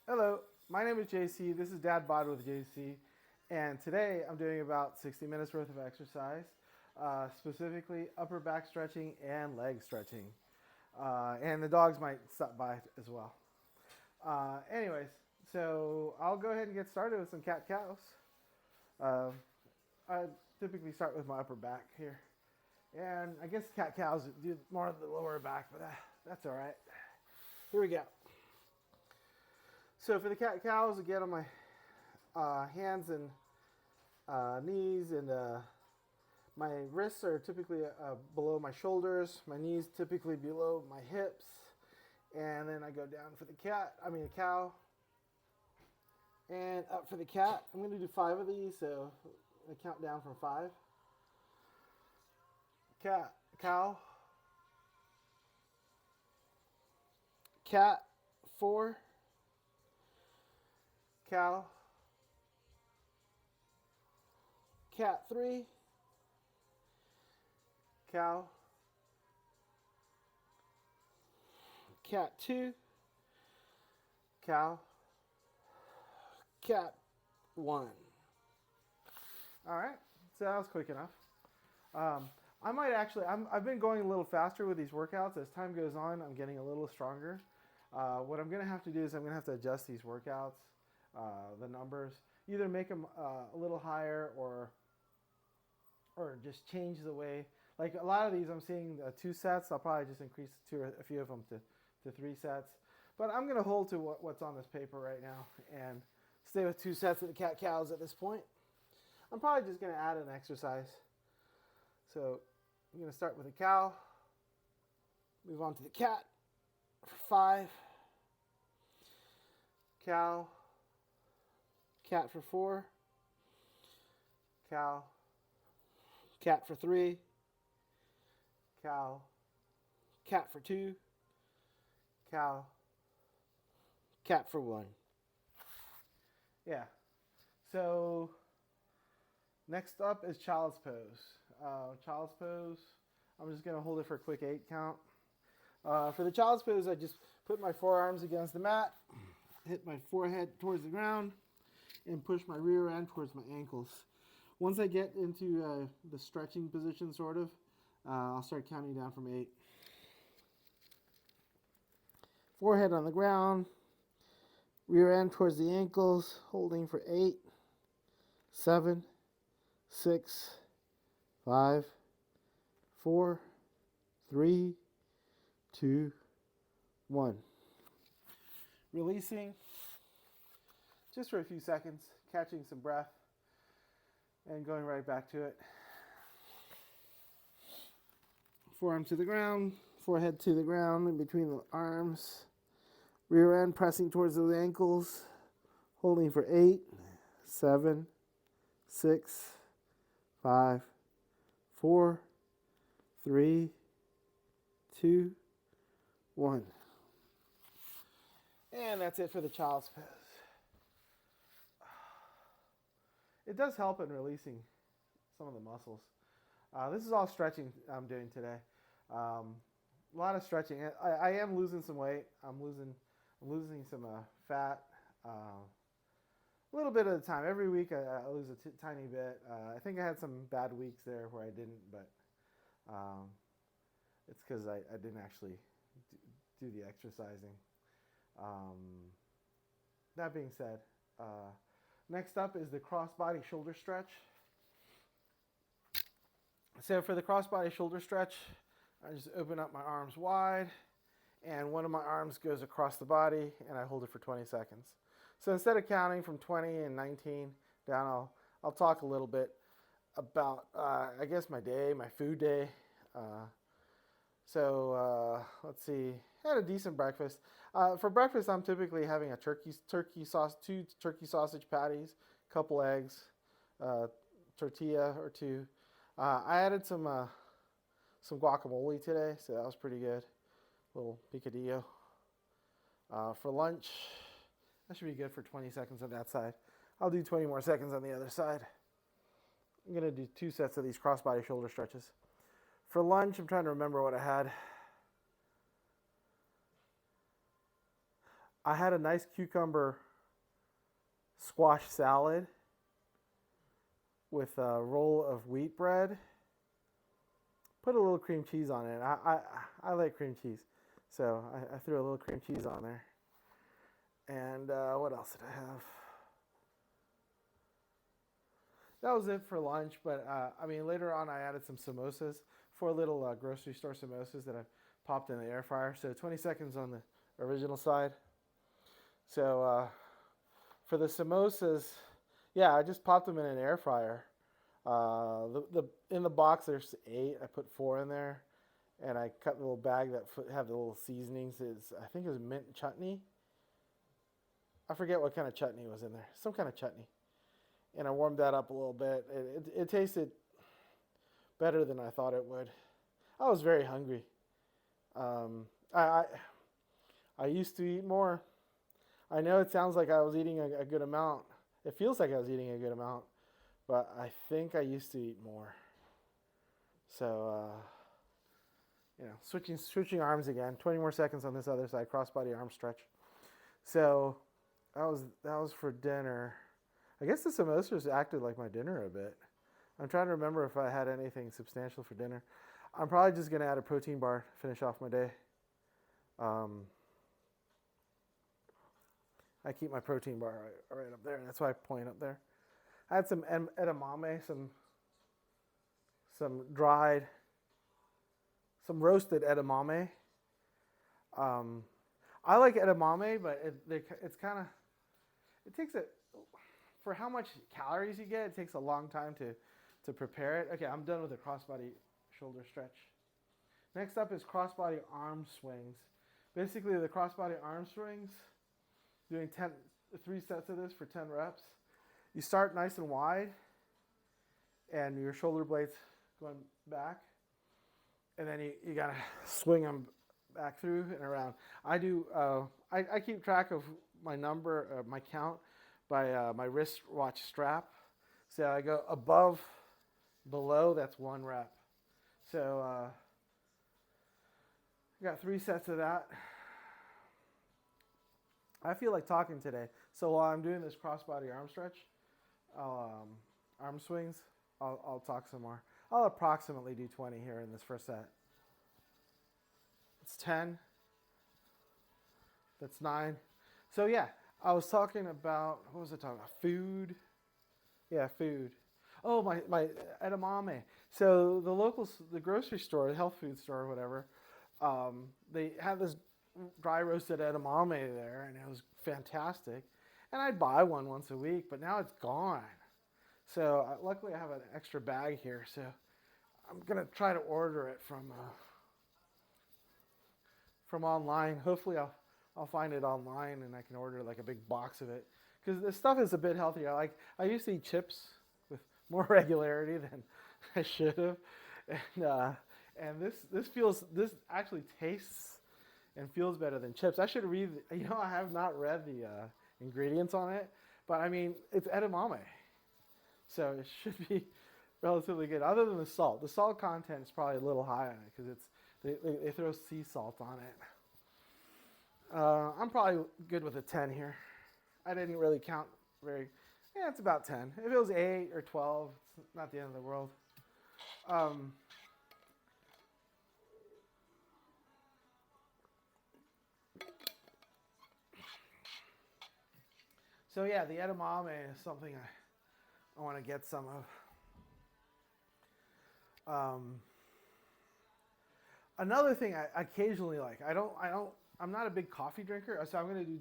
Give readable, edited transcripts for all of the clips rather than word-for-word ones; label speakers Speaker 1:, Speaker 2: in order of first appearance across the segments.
Speaker 1: Hello, my name is JC. This is Dad Bod with JC, and today I'm doing about 60 minutes worth of exercise, specifically upper back stretching and leg stretching. And the dogs might stop by as well. Anyways, so I'll go ahead and get started with some cat cows. Uh, I typically start with my upper back here, and I guess cat cows do more of the lower back, but that's all right. Here we go. So for the cat cows, again on my hands and knees, and my wrists are typically below my shoulders. My knees typically below my hips, and then I go down for the cow, and up for the cat. I'm going to do 5 of these, so I count down from 5. Cat, cow, cat, 4, cow, cat, 3, cow, cat, 2, cow, cat, 1. All right, so that was quick enough. I've been going a little faster with these workouts. As time goes on, I'm getting a little stronger. What I'm going to have to do is I'm going to have to adjust these workouts, the numbers, either make them a little higher or just change the way. Like a lot of these, I'm seeing 2 sets. I'll probably just increase a few of them to 3 sets. But I'm going to hold to what's on this paper right now and stay with 2 sets of the cat cows at this point. I'm probably just going to add an exercise. So I'm going to start with a cow, move on to the cat for 5, cow, cat for 4, cow, cat for 3, cow, cat for 2, cow, cat for 1. Yeah. So next up is child's pose. Child's pose, I'm just going to hold it for a quick 8 count. For the child's pose, I just put my forearms against the mat, hit my forehead towards the ground, and push my rear end towards my ankles. Once I get into the stretching position, sort of, I'll start counting down from 8. Forehead on the ground, rear end towards the ankles, holding for 8, 7, 6, 5, 4, 3, 2, 1. Releasing just for a few seconds, catching some breath, and going right back to it. Forearm to the ground, forehead to the ground in between the arms, rear end pressing towards those ankles, holding for 8, 7, 6, 5, 4, 3, 2, 1. And that's it for the child's pose. It does help in releasing some of the muscles. This is all stretching I'm doing today. A lot of stretching. I am losing some weight. I'm losing some fat. A little bit at a time. Every week I lose a tiny bit. I think I had some bad weeks there where I didn't, but it's because I didn't actually do the exercising. That being said, next up is the cross-body shoulder stretch. So for the cross-body shoulder stretch, I just open up my arms wide, and one of my arms goes across the body, and I hold it for 20 seconds. So instead of counting from 20 and 19 down, I'll talk a little bit about, I guess, my day, my food day. Let's see. I had a decent breakfast. For breakfast, I'm typically having a turkey sauce, 2 turkey sausage patties, couple eggs, tortilla or 2. I added some guacamole today, so that was pretty good. A little picadillo. For lunch, that should be good for 20 seconds on that side. I'll do 20 more seconds on the other side. I'm going to do 2 sets of these cross-body shoulder stretches. For lunch, I'm trying to remember what I had. I had a nice cucumber squash salad with a roll of wheat bread. Put a little cream cheese on it. I like cream cheese, so I threw a little cream cheese on there. And what else did I have? That was it for lunch, but I mean, later on I added some samosas, 4 little grocery store samosas that I popped in the air fryer. So 20 seconds on the original side. So for the samosas, yeah, I just popped them in an air fryer. In the box there's 8. I put 4 in there, and I cut the little bag that have the little seasonings. I think it was mint chutney. I forget what kind of chutney was in there. Some kind of chutney. And I warmed that up a little bit. It tasted better than I thought it would. I was very hungry. I used to eat more. I know it sounds like I was eating a good amount. It feels like I was eating a good amount, but I think I used to eat more. So, switching arms again. 20 more seconds on this other side, crossbody arm stretch. So that was for dinner. I guess the samosas acted like my dinner a bit. I'm trying to remember if I had anything substantial for dinner. I'm probably just going to add a protein bar to finish off my day. I keep my protein bar right up there. That's why I point up there. I had some edamame, some roasted edamame. I like edamame, but it's kind of, it takes for how much calories you get, it takes a long time to prepare it. Okay, I'm done with the crossbody shoulder stretch. Next up is crossbody arm swings. Basically, the crossbody arm swings, doing 3 sets of this for 10 reps. You start nice and wide, and your shoulder blades going back, and then you gotta swing them back through and around. I keep track of my number, my count, by my wristwatch strap. So I go above, below, that's 1 rep. So I got 3 sets of that. I feel like talking today. So while I'm doing this crossbody arm stretch, arm swings, I'll talk some more. I'll approximately do 20 here in this first set. It's 10. That's 9. So yeah, I was talking about, what was I talking about? Food. Yeah, food. Oh, my edamame. So the grocery store, the health food store or whatever, they have this dry roasted edamame there, and it was fantastic. And I'd buy one once a week, but now it's gone. So luckily I have an extra bag here, so I'm gonna try to order it from online. Hopefully I'll find it online and I can order like a big box of it, because this stuff is a bit healthier. I used to eat chips with more regularity than I should have, and this actually tastes and feels better than chips. I should read. I have not read the ingredients on it, but I mean, it's edamame, so it should be relatively good. Other than the salt content is probably a little high on it because they throw sea salt on it. I'm probably good with a 10 here. I didn't really count yeah, it's about 10. If it was 8 or 12, it's not the end of the world. So yeah, the edamame is something I want to get some of. Another thing I occasionally like. I'm not a big coffee drinker, so I'm going to do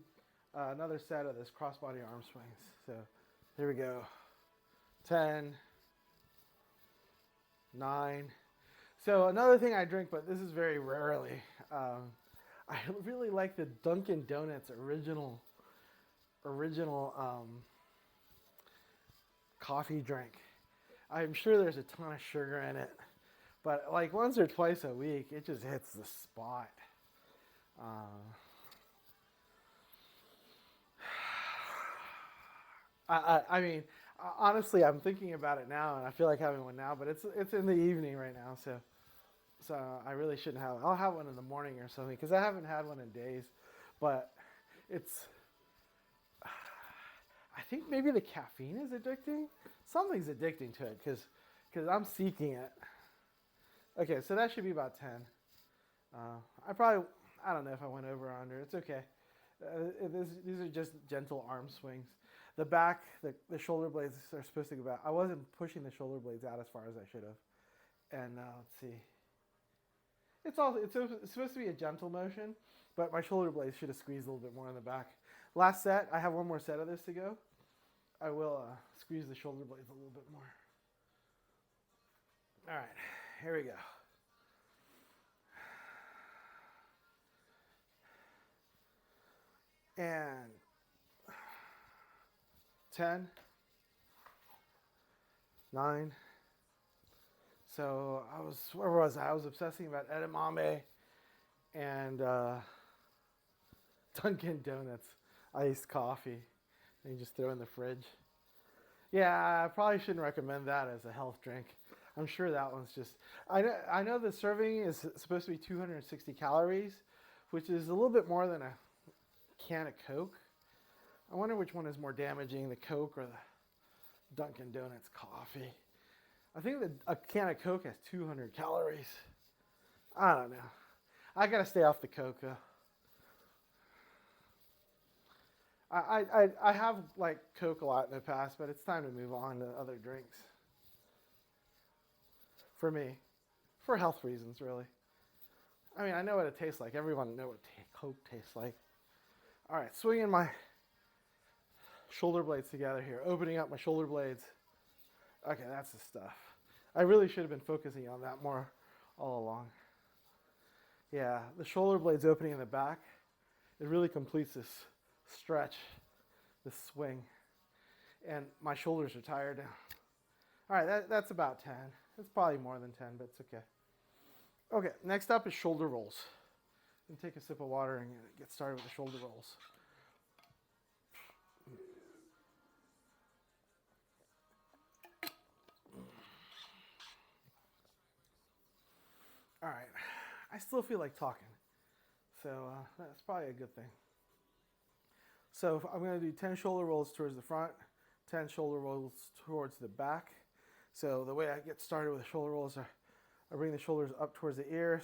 Speaker 1: another set of this crossbody arm swings. So here we go. 10, 9. So another thing I drink, but this is very rarely. I really like the Dunkin' Donuts original coffee drink. I'm sure there's a ton of sugar in it, but like once or twice a week, it just hits the spot. I mean, honestly, I'm thinking about it now, and I feel like having one now, but it's in the evening right now, so I really shouldn't have. I'll have one in the morning or something because I haven't had one in days. But It's, I think maybe the caffeine is addicting. Something's addicting to it because I'm seeking it. Okay, so that should be about 10. I don't know if I went over or under. It's okay. These are just gentle arm swings. The back, the shoulder blades are supposed to go back. I wasn't pushing the shoulder blades out as far as I should have. And let's see. It's supposed to be a gentle motion, but my shoulder blades should have squeezed a little bit more in the back. Last set, I have one more set of this to go. I will squeeze the shoulder blades a little bit more. All right, here we go. And 10, 9. So where was I? I was obsessing about edamame and Dunkin' Donuts, iced coffee, and you just throw in the fridge. Yeah, I probably shouldn't recommend that as a health drink. I'm sure that one's just, I know the serving is supposed to be 260 calories, which is a little bit more than a can of Coke. I wonder which one is more damaging, the Coke or the Dunkin' Donuts coffee. I think that a can of Coke has 200 calories. I don't know. I gotta stay off the Coke though. I have liked Coke a lot in the past, but it's time to move on to other drinks. For me, for health reasons, really. I mean, I know what it tastes like. Everyone knows what Coke tastes like. All right, swinging my shoulder blades together here, opening up my shoulder blades. Okay, that's the stuff. I really should have been focusing on that more all along. Yeah, the shoulder blades opening in the back, it really completes this stretch, this swing. And my shoulders are tired now. All right, that's about 10. It's probably more than 10, but it's okay. Okay, next up is shoulder rolls. And take a sip of water and get started with the shoulder rolls. All right, I still feel like talking, so that's probably a good thing. So I'm going to do 10 shoulder rolls towards the front, 10 shoulder rolls towards the back. So the way I get started with the shoulder rolls are I bring the shoulders up towards the ears,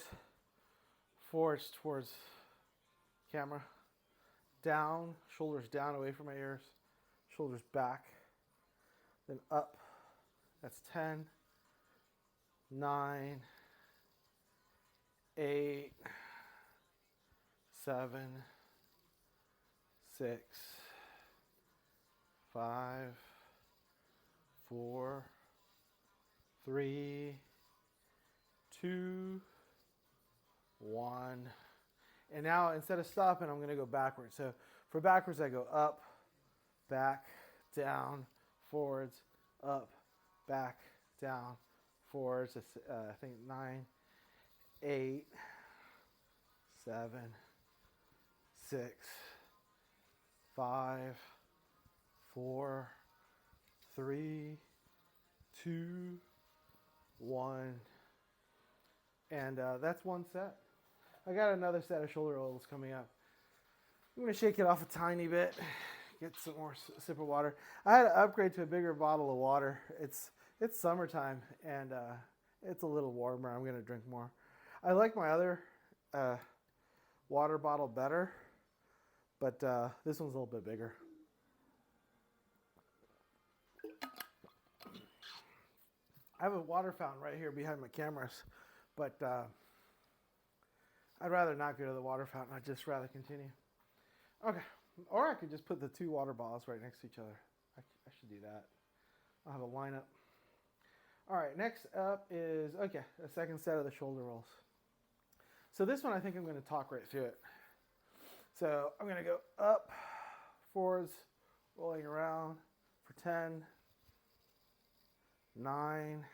Speaker 1: forwards towards camera, down, shoulders down away from my ears, shoulders back, then up. That's 10, 9, 8, 7, 6, 5, 4, 3, 2, 1. And now instead of stopping, I'm going to go backwards. So for backwards, I go up, back, down, forwards, up, back, down, forwards. I think 9, 8, 7, 6, 5, 4, 3, 2, 1. And that's one set. I got another set of shoulder rolls coming up. I'm going to shake it off a tiny bit, get some more sip of water. I had to upgrade to a bigger bottle of water. It's summertime, and it's a little warmer. I'm going to drink more. I like my other water bottle better, but this one's a little bit bigger. I have a water fountain right here behind my cameras, but I'd rather not go to the water fountain. I'd just rather continue. Okay, or I could just put the two water bottles right next to each other. I should do that. I'll have a lineup. All right, next up is, okay, a second set of the shoulder rolls. So this one I think I'm going to talk right through it. So I'm going to go up, forwards, rolling around for 10, 9.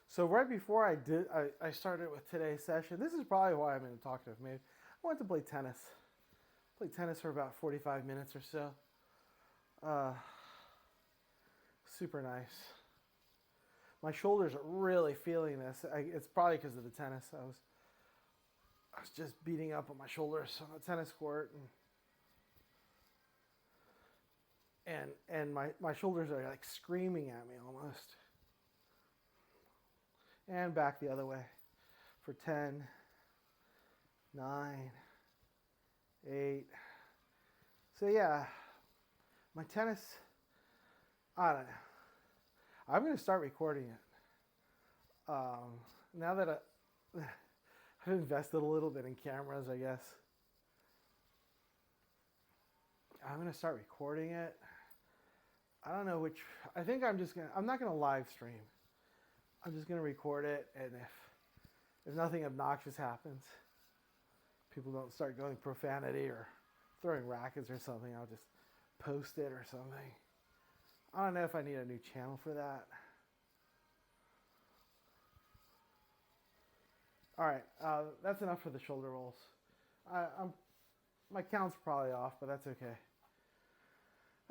Speaker 1: So right before I started with today's session, this is probably why I'm in a talkative mood. I went to play tennis. Played tennis for about 45 minutes or so. Super nice. My shoulders are really feeling this. It's probably because of the tennis. I was just beating up on my shoulders on the tennis court, and and my shoulders are like screaming at me almost. And back the other way for 10, 9, 8. So yeah, my tennis, I don't know. I'm going to start recording it. Now that I've invested a little bit in cameras, I guess. I'm going to start recording it. I don't know which, I think I'm not going to live stream. I'm just going to record it, and if nothing obnoxious happens, people don't start going profanity or throwing rackets or something, I'll just post it or something. I don't know if I need a new channel for that. All right, that's enough for the shoulder rolls. My count's probably off, but that's okay.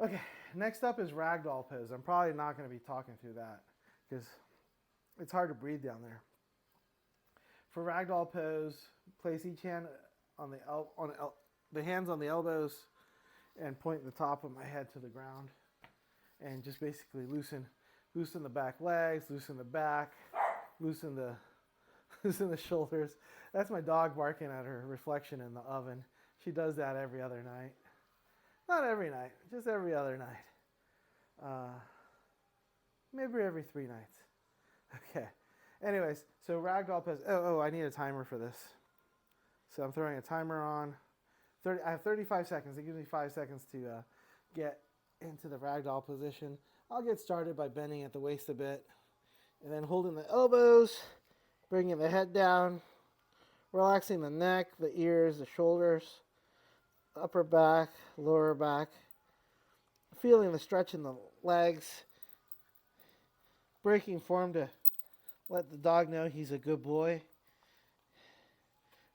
Speaker 1: Okay, next up is ragdoll pose. I'm probably not going to be talking through that because it's hard to breathe down there. For ragdoll pose, place each hand on the hands on the elbows and point the top of my head to the ground, and just basically loosen the back legs, loosen the back, loosen the shoulders. That's my dog barking at her reflection in the oven. She does that every other night. Not every night, just every other night. Maybe every 3 nights. Okay. Anyways, so ragdoll pose. I need a timer for this. So I'm throwing a timer on. I have 35 seconds. It gives me 5 seconds to get into the ragdoll position. I'll get started by bending at the waist a bit, and then holding the elbows, bringing the head down, relaxing the neck, the ears, the shoulders, upper back, lower back, feeling the stretch in the legs, breaking form to let the dog know he's a good boy.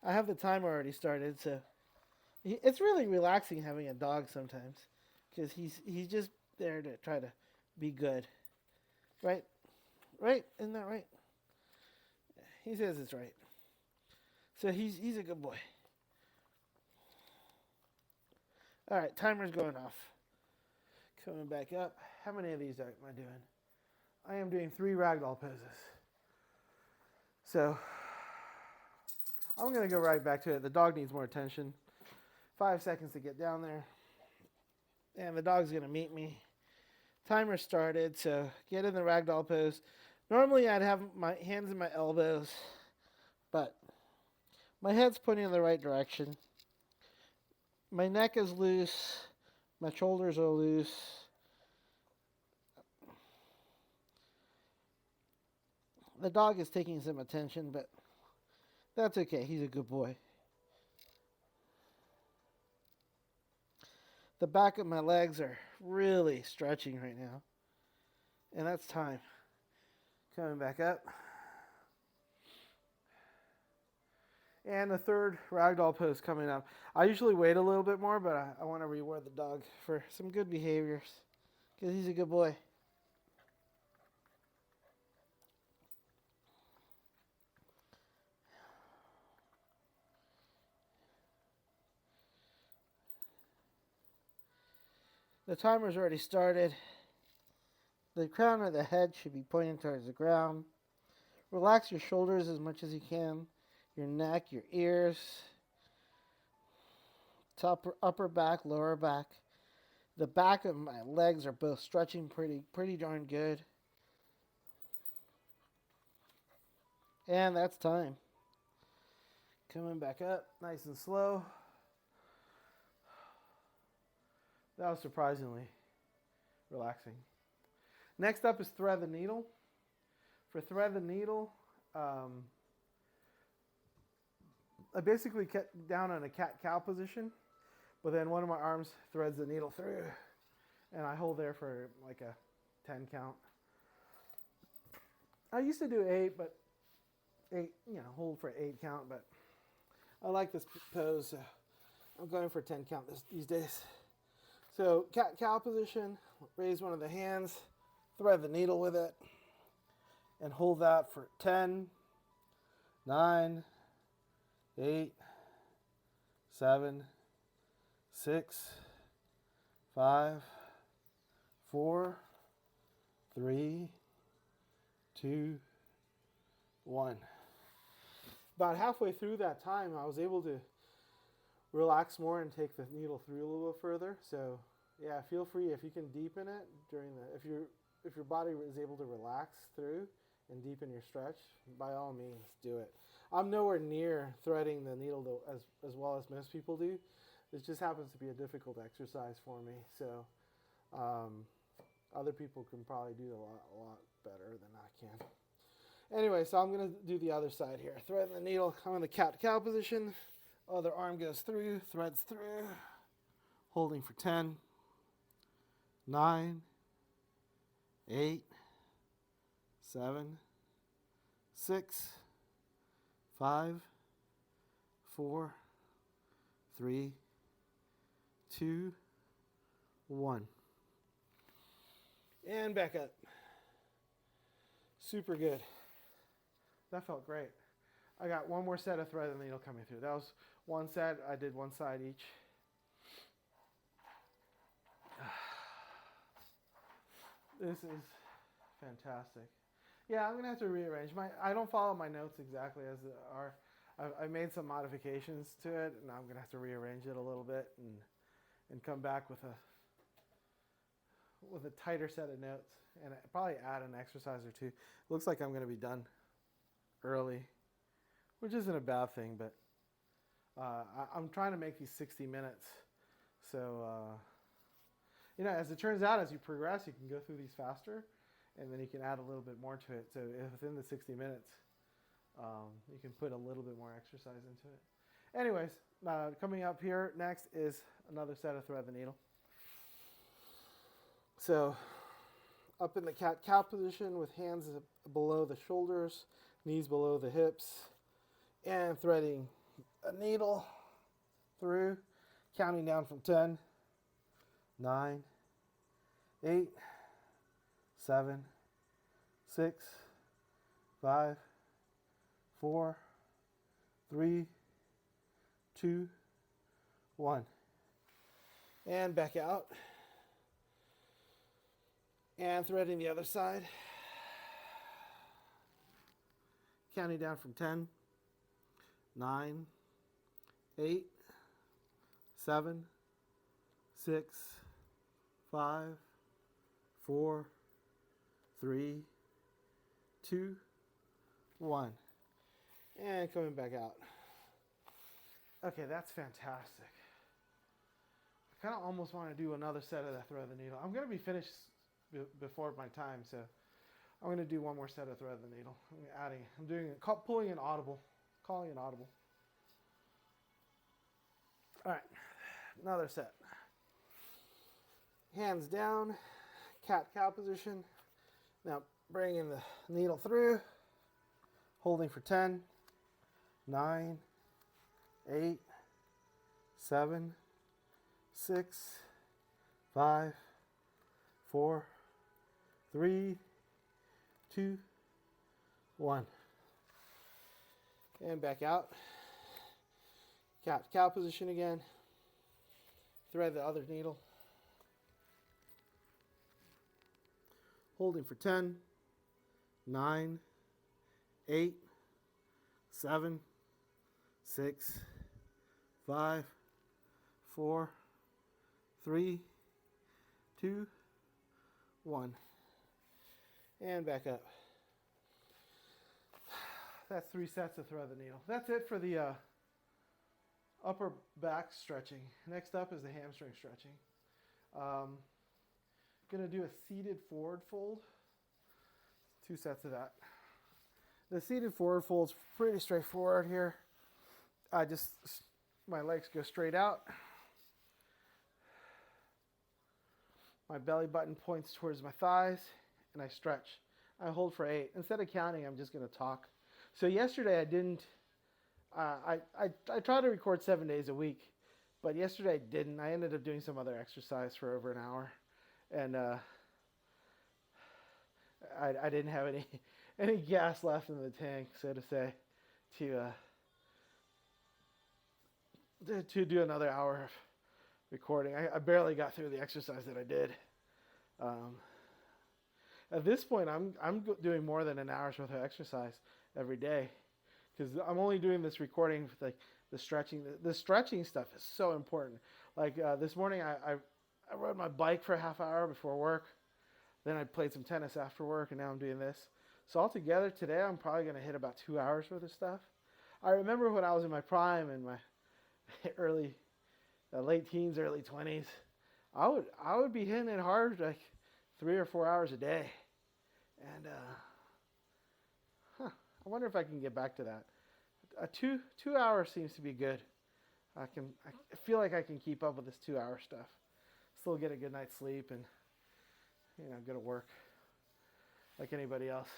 Speaker 1: I have the timer already started, so it's really relaxing having a dog sometimes, because he's just there to try to be good. Right? Isn't that right? He says it's right. So he's a good boy. All right, timer's going off. Coming back up. How many of these am I doing? I am doing 3 ragdoll poses. So I'm going to go right back to it. The dog needs more attention. 5 seconds to get down there. And the dog's going to meet me. Timer started, so get in the ragdoll pose. Normally I'd have my hands in my elbows, but my head's pointing in the right direction. My neck is loose. My shoulders are loose. The dog is taking some attention, but that's okay. He's a good boy. The back of my legs are really stretching right now. And that's time. Coming back up. And the third ragdoll pose coming up. I usually wait a little bit more, but I want to reward the dog for some good behaviors, because he's a good boy. The timer's already started. The crown of the head should be pointing towards the ground. Relax your shoulders as much as you can. Your neck, your ears, top, upper back, lower back. The back of my legs are both stretching pretty darn good. And that's time. Coming back up, nice and slow. That was surprisingly relaxing. Next up is thread the needle. For thread the needle, I basically get down in a cat-cow position, but then one of my arms threads the needle through, and I hold there for like a 10 count. I used to do 8, but 8, hold for 8 count, but I like this pose, so I'm going for 10 count these days. So cat-cow position, raise one of the hands, thread the needle with it, and hold that for 10, 9, 8, 7, 6, 5, 4, 3, 2, 1. About halfway through that time, I was able to relax more and take the needle through a little bit further. So yeah, feel free if you can deepen it during the, if your body is able to relax through and deepen your stretch, by all means do it. I'm nowhere near threading the needle as well as most people do. It just happens to be a difficult exercise for me. So other people can probably do a lot better than I can. Anyway, so I'm going to do the other side here. Threading the needle, I'm in the cat-cow position. Other arm goes through, threads through. Holding for 10, 9, 8, 7, 6, 5, 4, 3, 2, 1. And back up. Super good. That felt great. I got one more set of thread and needle coming through. That was one set. I did one side each. This is fantastic. Yeah, I'm going to have to rearrange. I don't follow my notes exactly as they are. I made some modifications to it, and I'm going to have to rearrange it a little bit and come back with a tighter set of notes, and probably add an exercise or two. Looks like I'm going to be done early, which isn't a bad thing, but I'm trying to make these 60 minutes. So, as it turns out, as you progress, you can go through these faster, and then you can add a little bit more to it. So within the 60 minutes, you can put a little bit more exercise into it. Anyways, coming up here next is another set of thread the needle. So up in the cat-cow position with hands below the shoulders, knees below the hips, and threading a needle through, counting down from 10, 9, 8, 7, 6, 5, 4, 3, 2, 1. And back out. And threading the other side. Counting down from 10, 9, 8, 7, 6, 5, 4, 3, 2, 1. And coming back out. Okay, that's fantastic. I kind of almost want to do another set of that thread the needle. I'm going to be finished before my time, so I'm going to do one more set of thread the needle. I'm doing pulling an audible, calling an audible. All right, another set. Hands down, cat-cow position. Now bringing the needle through, holding for 10, 9, 8, 7, 6, 5, 4, 3, 2, 1. And back out. Cat-cow position again. Thread the other needle. Holding for 10, 9, 8, 7, 6, 5, 4, 3, 2, 1. And back up. That's 3 sets of thread the needle. That's it for the upper back stretching. Next up is the hamstring stretching. Going to do a seated forward fold. 2 sets of that. The seated forward fold's pretty straightforward here. My legs go straight out. My belly button points towards my thighs, and I stretch. I hold for 8. Instead of counting, I'm just going to talk. So yesterday I didn't. I try to record 7 days a week, but yesterday I didn't. I ended up doing some other exercise for over an hour, and I didn't have any gas left in the tank, so to say, to do another hour of recording. I barely got through the exercise that I did. Um, at this point, I'm doing more than an hour's worth of exercise every day because I'm only doing this recording with like the stretching. The stretching stuff is so important. Like this morning, I rode my bike for a half hour before work. Then I played some tennis after work, and now I'm doing this. So altogether today, I'm probably going to hit about 2 hours worth of stuff. I remember when I was in my prime, in my early, late teens, early 20s, I would be hitting it hard like 3 or 4 hours a day, and I wonder if I can get back to that. Two hours seems to be good. I feel like I can keep up with this 2 hour stuff. Still get a good night's sleep and go to work like anybody else.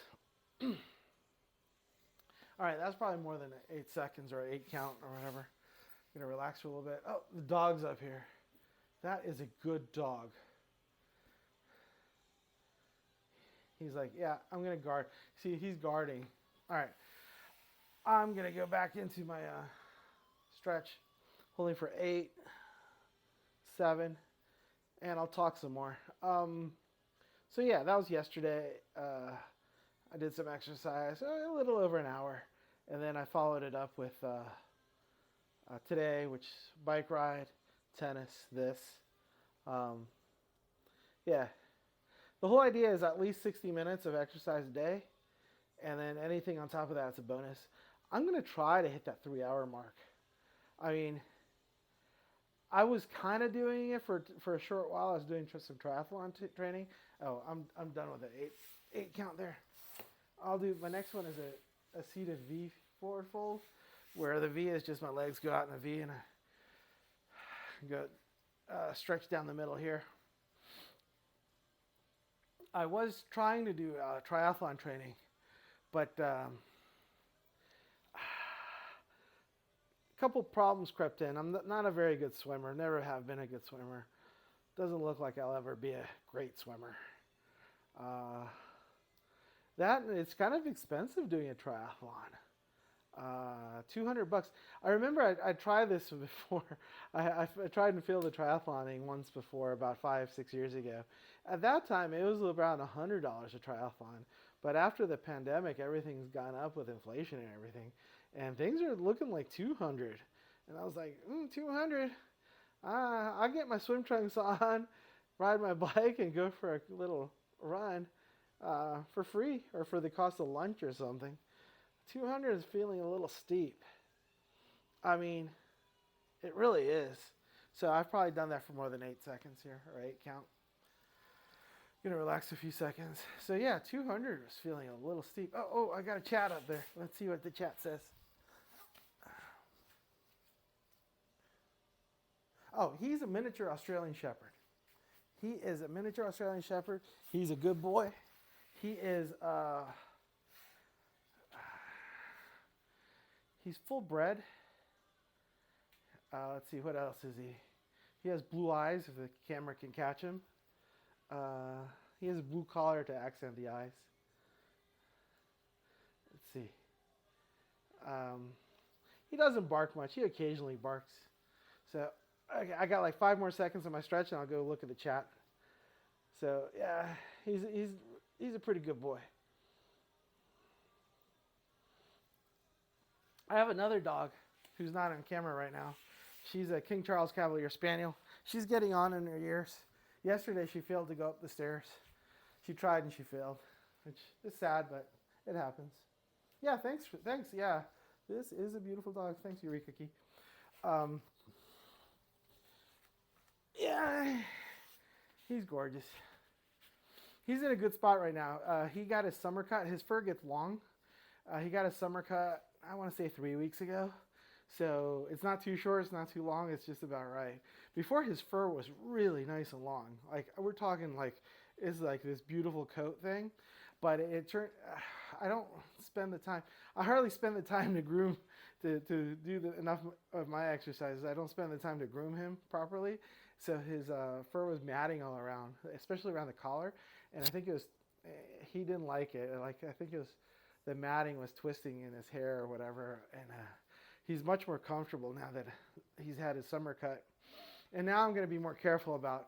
Speaker 1: All right, that's probably more than 8 seconds or 8 count or whatever. I'm gonna relax for a little bit. Oh, the dog's up here. That is a good dog. He's like, yeah, I'm gonna guard. See, he's guarding. All right, I'm gonna go back into my stretch, holding for 8, 7, and I'll talk some more. So yeah, that was yesterday. I did some exercise, a little over an hour, and then I followed it up with today, which bike ride, tennis, this. Yeah, the whole idea is at least 60 minutes of exercise a day, and then anything on top of that is a bonus. I'm gonna try to hit that 3 hour mark. I mean, I was kind of doing it for a short while. I was doing some triathlon training. Oh, I'm done with it. Eight count there. I'll do my next one is a seated V forward fold, where the V is just my legs go out in a V and I go stretch down the middle here. I was trying to do triathlon training, but a couple problems crept in. I'm not a very good swimmer. Never have been a good swimmer. Doesn't look like I'll ever be a great swimmer. That it's kind of expensive doing a triathlon. $200. I remember I tried this before. I tried and failed the triathloning once before, about 5-6 years ago. At that time, it was around $100 a triathlon. But after the pandemic, everything's gone up with inflation and everything, and things are looking like 200. And I was like, 200. I'll get my swim trunks on, ride my bike, and go for a little run for free or for the cost of lunch or something. 200 is feeling a little steep. I mean, it really is. So I've probably done that for more than 8 seconds here, or 8 count. Gonna relax a few seconds. So yeah, 200 was feeling a little steep. Oh, I got a chat up there. Let's see what the chat says. Oh, he's a miniature Australian Shepherd. He is a miniature Australian Shepherd. He's a good boy. He is, he's full bred. Let's see, what else is he? He has blue eyes, if the camera can catch him. He has a blue collar to accent the eyes. Let's see. He doesn't bark much. He occasionally barks. So I got like 5 more seconds on my stretch, and I'll go look at the chat. So yeah, he's a pretty good boy. I have another dog who's not on camera right now. She's a King Charles Cavalier Spaniel. She's getting on in her years. Yesterday she failed to go up the stairs. She tried and she failed, which is sad, but it happens. Yeah, thanks. Yeah, this is a beautiful dog. Thanks, Eureka Key. Yeah, he's gorgeous. He's in a good spot right now. He got his summer cut. His fur gets long. He got his summer cut, I want to say 3 weeks ago. So it's not too short, it's not too long, it's just about right. Before, his fur was really nice and long. Like, we're talking like, it's like this beautiful coat thing. But it turned, I don't spend the time, I hardly spend the time to groom, to do enough of my exercises. I don't spend the time to groom him properly. So his fur was matting all around, especially around the collar. And I think it was, he didn't like it. Like, I think it was, the matting was twisting in his hair or whatever. And he's much more comfortable now that he's had his summer cut. And now I'm going to be more careful about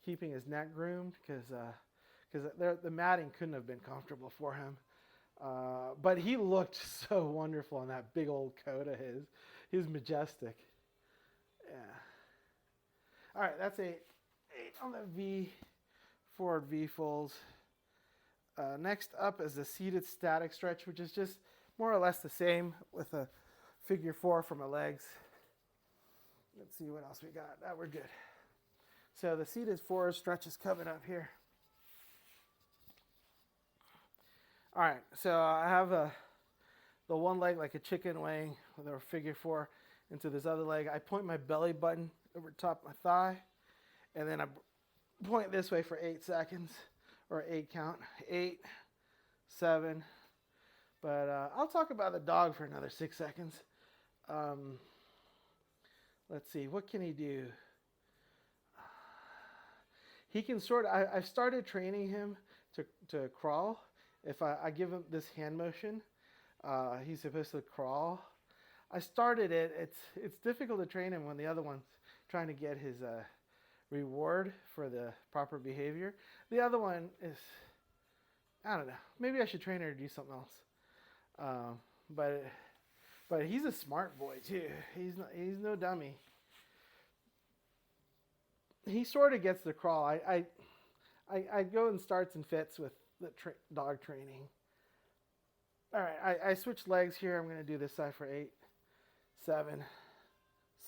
Speaker 1: keeping his neck groomed because the matting couldn't have been comfortable for him. But he looked so wonderful in that big old coat of his. He was majestic. Yeah. All right, that's 8 on the V, forward V folds. Next up is the seated static stretch, which is just more or less the same with a figure 4 for my legs. Let's see what else we got. We're good. So the seated forward stretch is coming up here. All right, so I have the one leg like a chicken wing with a figure 4 into this other leg. I point my belly button over top my thigh, and then I point this way for 8 seconds, or 8 count. 8, 7. But I'll talk about the dog for another 6 seconds. Let's see, what can he do? He can I've started training him to crawl. If I give him this hand motion, he's supposed to crawl. I started it. It's difficult to train him when the other one's trying to get his reward for the proper behavior. The other one is, I don't know. Maybe I should train her to do something else. But he's a smart boy too. He's no dummy. He sort of gets the crawl. I go in starts and fits with the dog training. All right, I switch legs here. I'm going to do this side for 8, 7,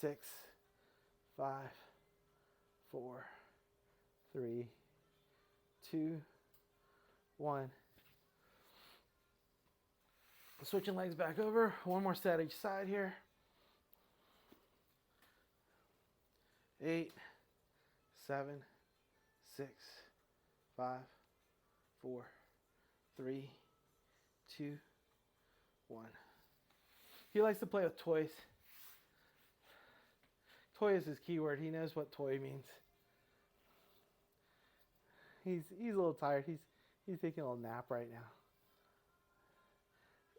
Speaker 1: 6, 5, 4, 3, 2, 1. Switching legs back over. One more set each side here. 8, 7, 6, 5, 4, 3, 2, 1. He likes to play with toys. Toy is his key word. He knows what toy means. He's a little tired. He's taking a little nap right now.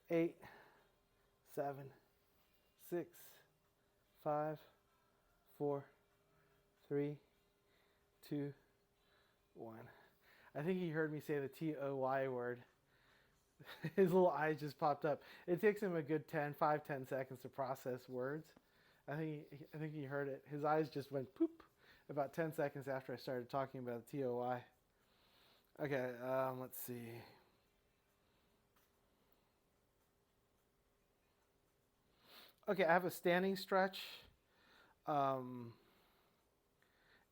Speaker 1: 8, 7, 6, 5, 4, 3, 2, 1. I think he heard me say the TOY word. His little eyes just popped up. It takes him a good 10 seconds to process words. I think he heard it. His eyes just went poop about 10 seconds after I started talking about the TOY. Okay, let's see. Okay, I have a standing stretch. It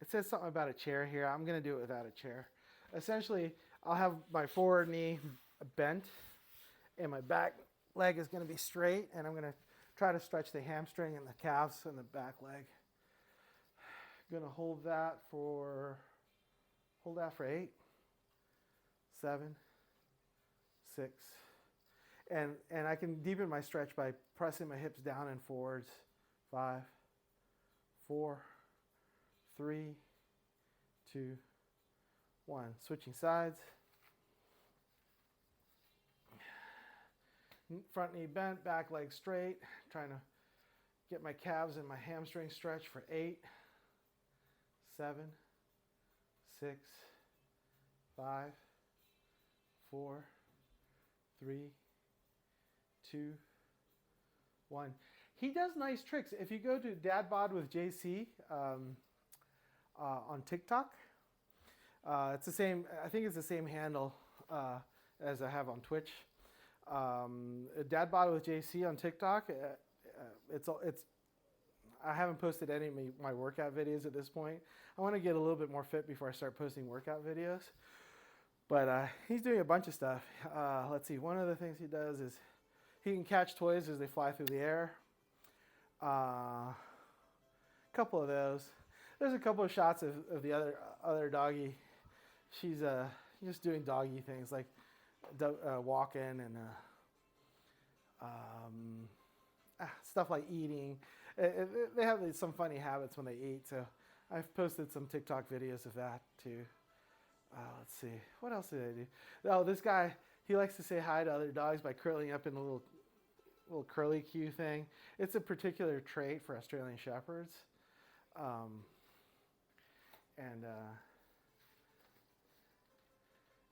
Speaker 1: says something about a chair here. I'm going to do it without a chair. Essentially, I'll have my forward knee bent, and my back leg is going to be straight, and I'm going to try to stretch the hamstring and the calves and the back leg. I'm going to hold that for 8, 7, 6. And I can deepen my stretch by pressing my hips down and forwards. 5, 4, 3, 2, 1. Switching sides. Front knee bent, back leg straight. Trying to get my calves and my hamstring stretched for 8, 7, 6, 5, 4, 3, 2, 1. He does nice tricks. If you go to dadbodwithjc on TikTok, it's the same. I think it's the same handle as I have on Twitch. dadbodwithjc on TikTok. It's. I haven't posted any of my workout videos at this point. I want to get a little bit more fit before I start posting workout videos. But he's doing a bunch of stuff. Let's see. One of the things he does is he can catch toys as they fly through the air. Couple of those. There's a couple of shots of the other doggy. She's just doing doggy things like walking and stuff like eating. They have some funny habits when they eat, so I've posted some TikTok videos of that too. Let's see, what else did I do? Oh, this guy, he likes to say hi to other dogs by curling up in a little curly Q thing. It's a particular trait for Australian Shepherds.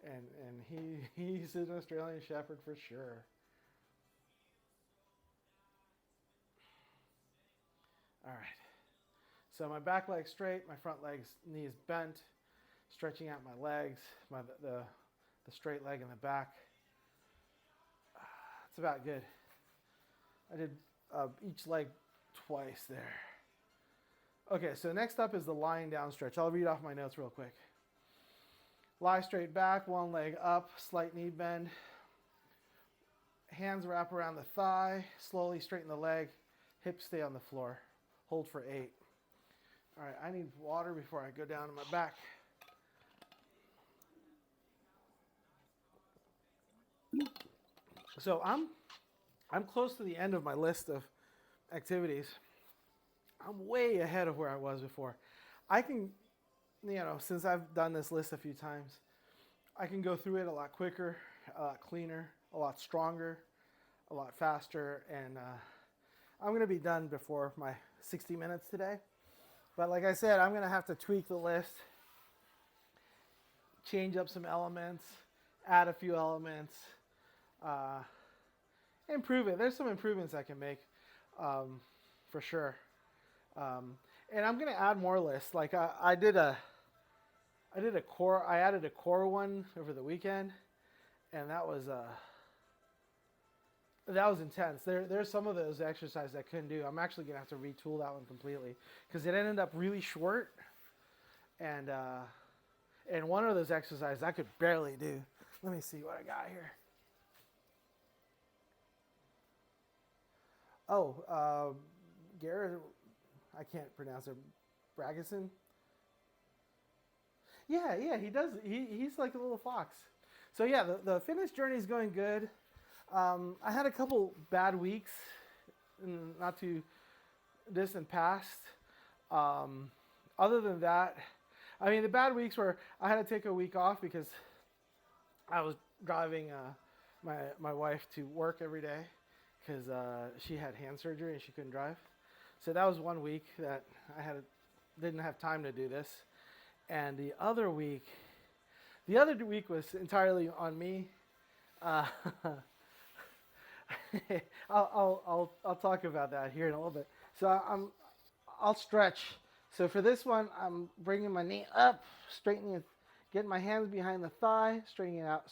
Speaker 1: and he's an Australian Shepherd for sure. All right. So my back leg's straight, my front leg's knee is bent, stretching out my legs, the straight leg in the back. That's about good. I did each leg twice there. Okay, so next up is the lying down stretch. I'll read off my notes real quick. Lie straight back, one leg up, slight knee bend. Hands wrap around the thigh, slowly straighten the leg, hips stay on the floor. Hold for 8. All right, I need water before I go down to my back. So I'm close to the end of my list of activities. I'm way ahead of where I was before. I can, since I've done this list a few times, I can go through it a lot quicker, a lot cleaner, a lot stronger, a lot faster, and I'm going to be done before my 60 minutes today. But like I said, I'm going to have to tweak the list, change up some elements, add a few elements, improve it. There's some improvements I can make, for sure. And I'm going to add more lists. Like I added a core one over the weekend, and that was intense. There's some of those exercises I couldn't do. I'm actually gonna have to retool that one completely because it ended up really short, and one of those exercises I could barely do. Let me see what I got here. Oh, Garrett, I can't pronounce it. Bragason. Yeah, he does. He's like a little fox. So yeah, the fitness journey is going good. I had a couple bad weeks in not too distant past. Other than that, I mean, the bad weeks were I had to take a week off because I was driving my wife to work every day because she had hand surgery and she couldn't drive. So that was 1 week that didn't have time to do this. And the other week was entirely on me. I'll talk about that here in a little bit. So I'll stretch. So for this one, I'm bringing my knee up, straightening it, getting my hands behind the thigh, straightening it out.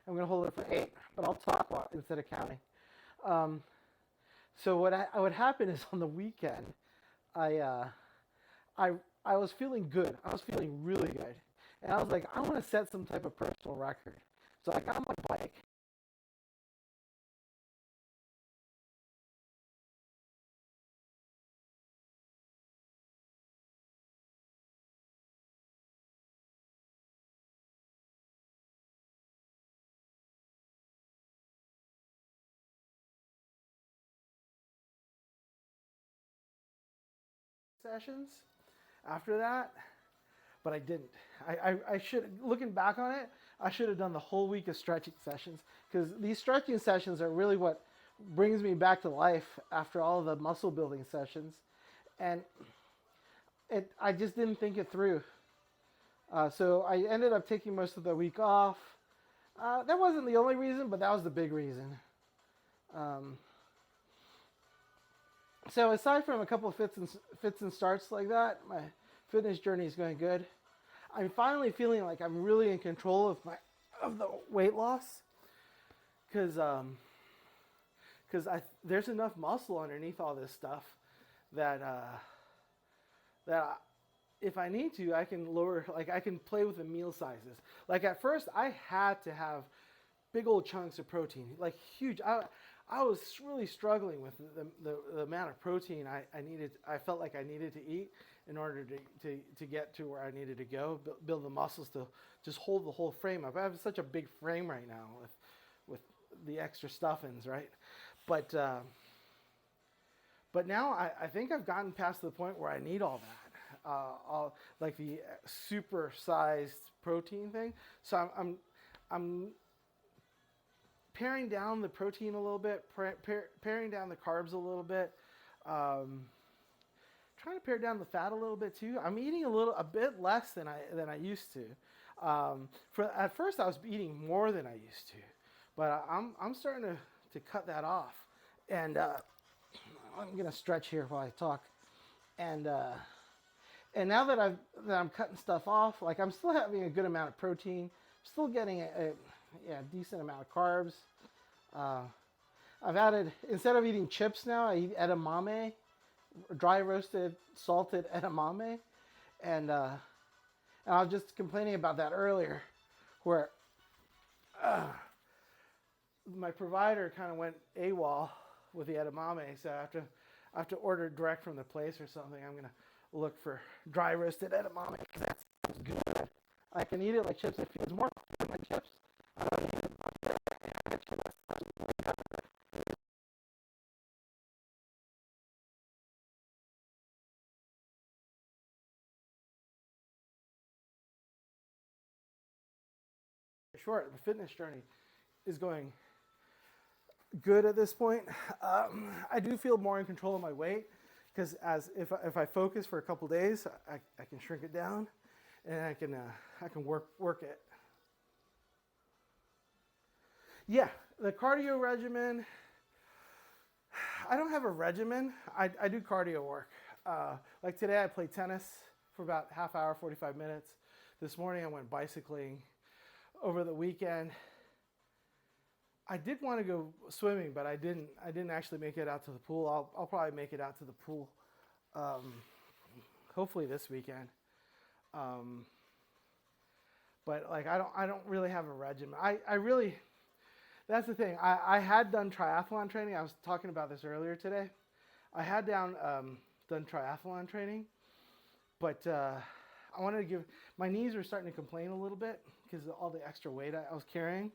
Speaker 1: I'm going to hold it for 8, but I'll talk instead of counting. So what would happen is on the weekend, I was feeling good. I was feeling really good. And I was like, I want to set some type of personal record. So I got on my bike. Sessions after that, but I didn't. I should, looking back on it, I should have done the whole week of stretching sessions because these stretching sessions are really what brings me back to life after all the muscle building sessions, and I just didn't think it through. So I ended up taking most of the week off. That wasn't the only reason, but that was the big reason. So aside from a couple of fits and starts like that, my fitness journey is going good. I'm finally feeling like I'm really in control of the weight loss because there's enough muscle underneath all this stuff that if I need to, I can lower, like I can play with the meal sizes. Like at first, I had to have big old chunks of protein, like huge. I was really struggling with the amount of protein I felt like I needed to eat in order to get to where I needed to go, build the muscles to just hold the whole frame up. I have such a big frame right now with the extra stuffings, right? But now I think I've gotten past the point where I need all that, all like the super sized protein thing. So I'm paring down the protein a little bit, paring down the carbs a little bit, trying to pare down the fat a little bit too. I'm eating a bit less than I used to. At first, I was eating more than I used to, but I'm starting to cut that off. And I'm gonna stretch here while I talk. And now that I'm cutting stuff off, like I'm still having a good amount of protein, still getting a decent amount of carbs. I've added, instead of eating chips now, I eat edamame, dry roasted salted edamame, and I was just complaining about that earlier, where my provider kind of went AWOL with the edamame, so I have to order direct from the place or something. I'm gonna look for dry roasted edamame because that's good. I can eat it like chips. It feels more like chips. I don't eat it like short. The fitness journey is going good at this point. I do feel more in control of my weight because if I focus for a couple days, I can shrink it down, and I can work it. Yeah, the cardio regimen. I don't have a regimen. I do cardio work. Like today, I played tennis for about half hour, 45 minutes. This morning, I went bicycling. Over the weekend, I did want to go swimming, but I didn't actually make it out to the pool. I'll probably make it out to the pool, hopefully this weekend. But like I don't really have a regimen. I really, that's the thing. I had done triathlon training. I was talking about this earlier today. I had done triathlon training, but I wanted to give, my knees were starting to complain a little bit because of all the extra weight I was carrying,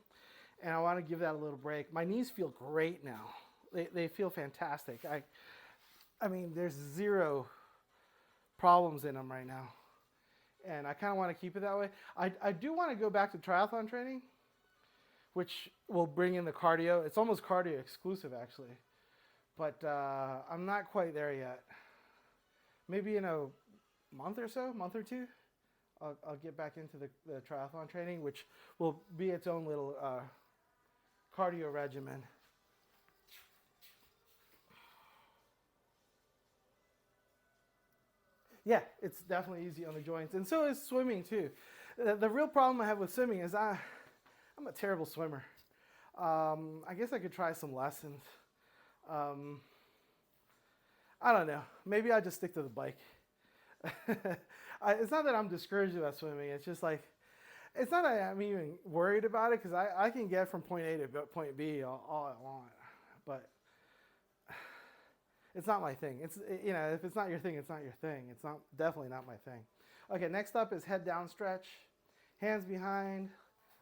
Speaker 1: and I want to give that a little break. My knees feel great now. They feel fantastic. I mean, there's zero problems in them right now, and I kind of want to keep it that way. I do want to go back to triathlon training, which will bring in the cardio. It's almost cardio exclusive, actually, but I'm not quite there yet. Maybe in a month or two, I'll get back into the triathlon training, which will be its own little cardio regimen. Yeah, it's definitely easy on the joints, and so is swimming too. The real problem I have with swimming is I'm a terrible swimmer. I guess I could try some lessons. I don't know. Maybe I just stick to the bike. It's not that I'm discouraged about swimming. It's just like, it's not that I'm even worried about it because I can get from point A to point B all I want. But it's not my thing. It's, if it's not your thing, it's not your thing. It's definitely not my thing. Okay, next up is head down stretch. Hands behind,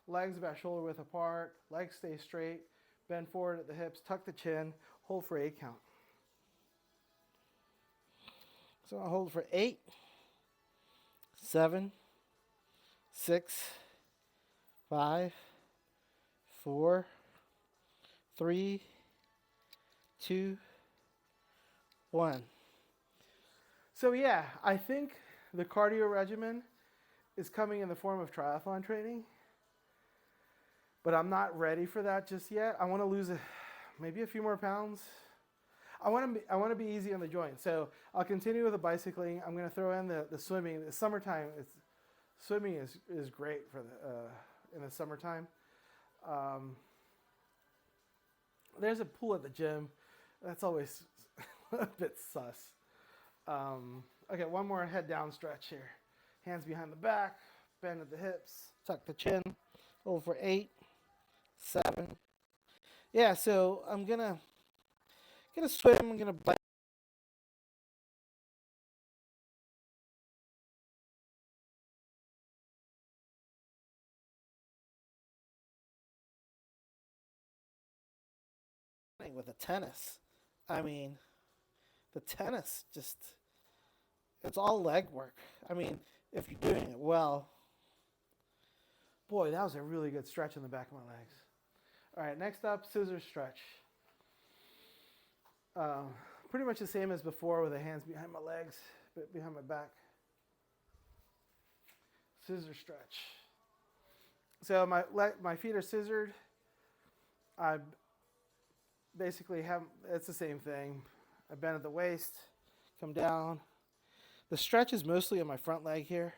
Speaker 1: legs about shoulder width apart, legs stay straight, bend forward at the hips, tuck the chin, hold for 8 count. So I'll hold for 8, 7, 6, 5, 4, 3, 2, 1. So yeah, I think the cardio regimen is coming in the form of triathlon training, but I'm not ready for that just yet. I want to lose maybe a few more pounds. I want to be easy on the joint, so I'll continue with the bicycling. I'm going to throw in the swimming. The summertime, swimming is great for in the summertime. There's a pool at the gym. That's always a bit sus. Okay, one more head down stretch here. Hands behind the back, bend at the hips, tuck the chin, hold for 8, 7. Yeah, so I'm gonna swim. I'm gonna bike. With the tennis. I mean, the tennis it's all leg work. I mean, if you're doing it well. Boy, that was a really good stretch in the back of my legs. All right, next up, scissor stretch. Pretty much the same as before with the hands behind my legs, but behind my back. Scissor stretch. So my feet are scissored. I basically have, it's the same thing. I bend at the waist, come down. The stretch is mostly on my front leg here.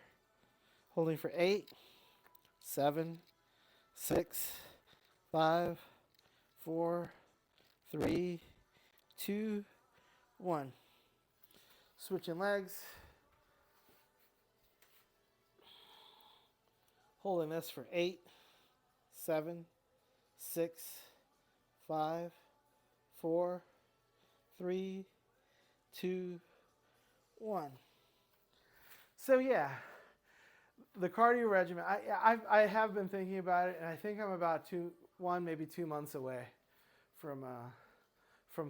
Speaker 1: Holding for 8, 7, 6, 5, 4, 3, 2, 1. Switching legs. Holding this for 8, 7, 6, 5, 4, 3, 2, 1. So yeah, the cardio regimen, I have been thinking about it, and I think I'm about 1, maybe 2 months away from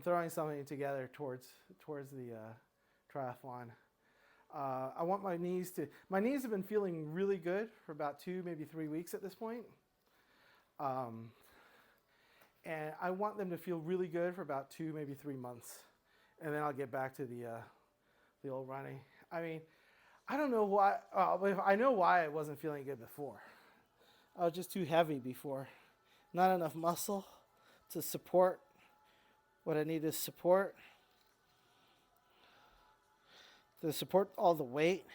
Speaker 1: throwing something together towards the triathlon. I want my knees have been feeling really good for about 2, maybe 3 weeks at this point. And I want them to feel really good for about 2, maybe 3 months. And then I'll get back to the old running. I mean, I don't know why, I know why I wasn't feeling good before. I was just too heavy before. Not enough muscle to support what I need to support. To support all the weight.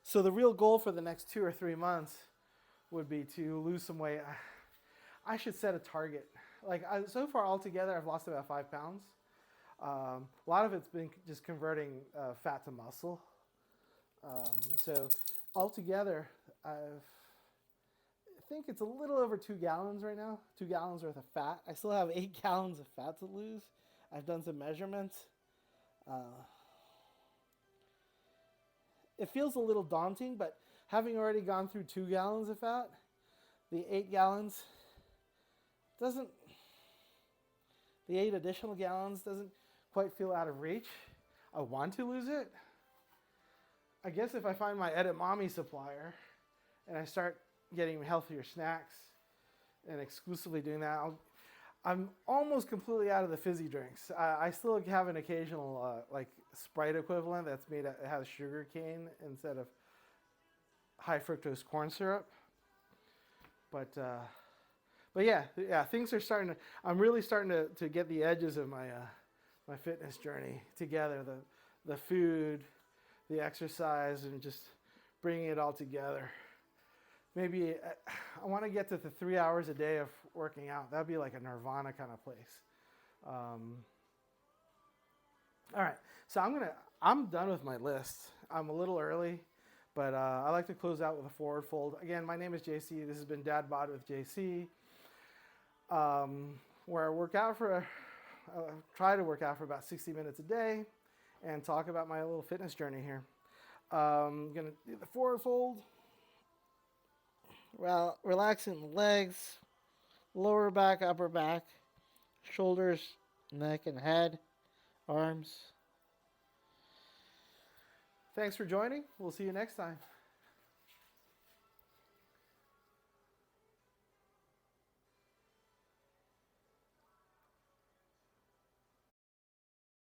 Speaker 1: So the real goal for the next 2 or 3 months would be to lose some weight. I should set a target. So far altogether, I've lost about 5 pounds. A lot of it's been just converting fat to muscle. So altogether, I think it's a little over 2 gallons right now. 2 gallons worth of fat. I still have 8 gallons of fat to lose. I've done some measurements. It feels a little daunting, but having already gone through 2 gallons of fat, the 8 gallons doesn't, the 8 additional gallons doesn't quite feel out of reach. I want to lose it. I guess if I find my edamame supplier and I start getting healthier snacks and exclusively doing that, I'm almost completely out of the fizzy drinks. I still have an occasional like Sprite equivalent that's made it has sugar cane instead of high fructose corn syrup. But yeah, things are starting to. I'm really starting to get the edges of my my fitness journey together. The food, the exercise, and just bringing it all together. Maybe I want to get to the 3 hours a day of working out. That'd be like a nirvana kind of place. All right, so I'm done with my list. I'm a little early, but I like to close out with a forward fold. Again, my name is JC. This has been Dad Bod with JC, where I try to work out for about 60 minutes a day and talk about my little fitness journey here. I'm gonna do the forward fold. Well, relaxing the legs, lower back, upper back, shoulders, neck and head, arms. Thanks for joining. We'll see you next time.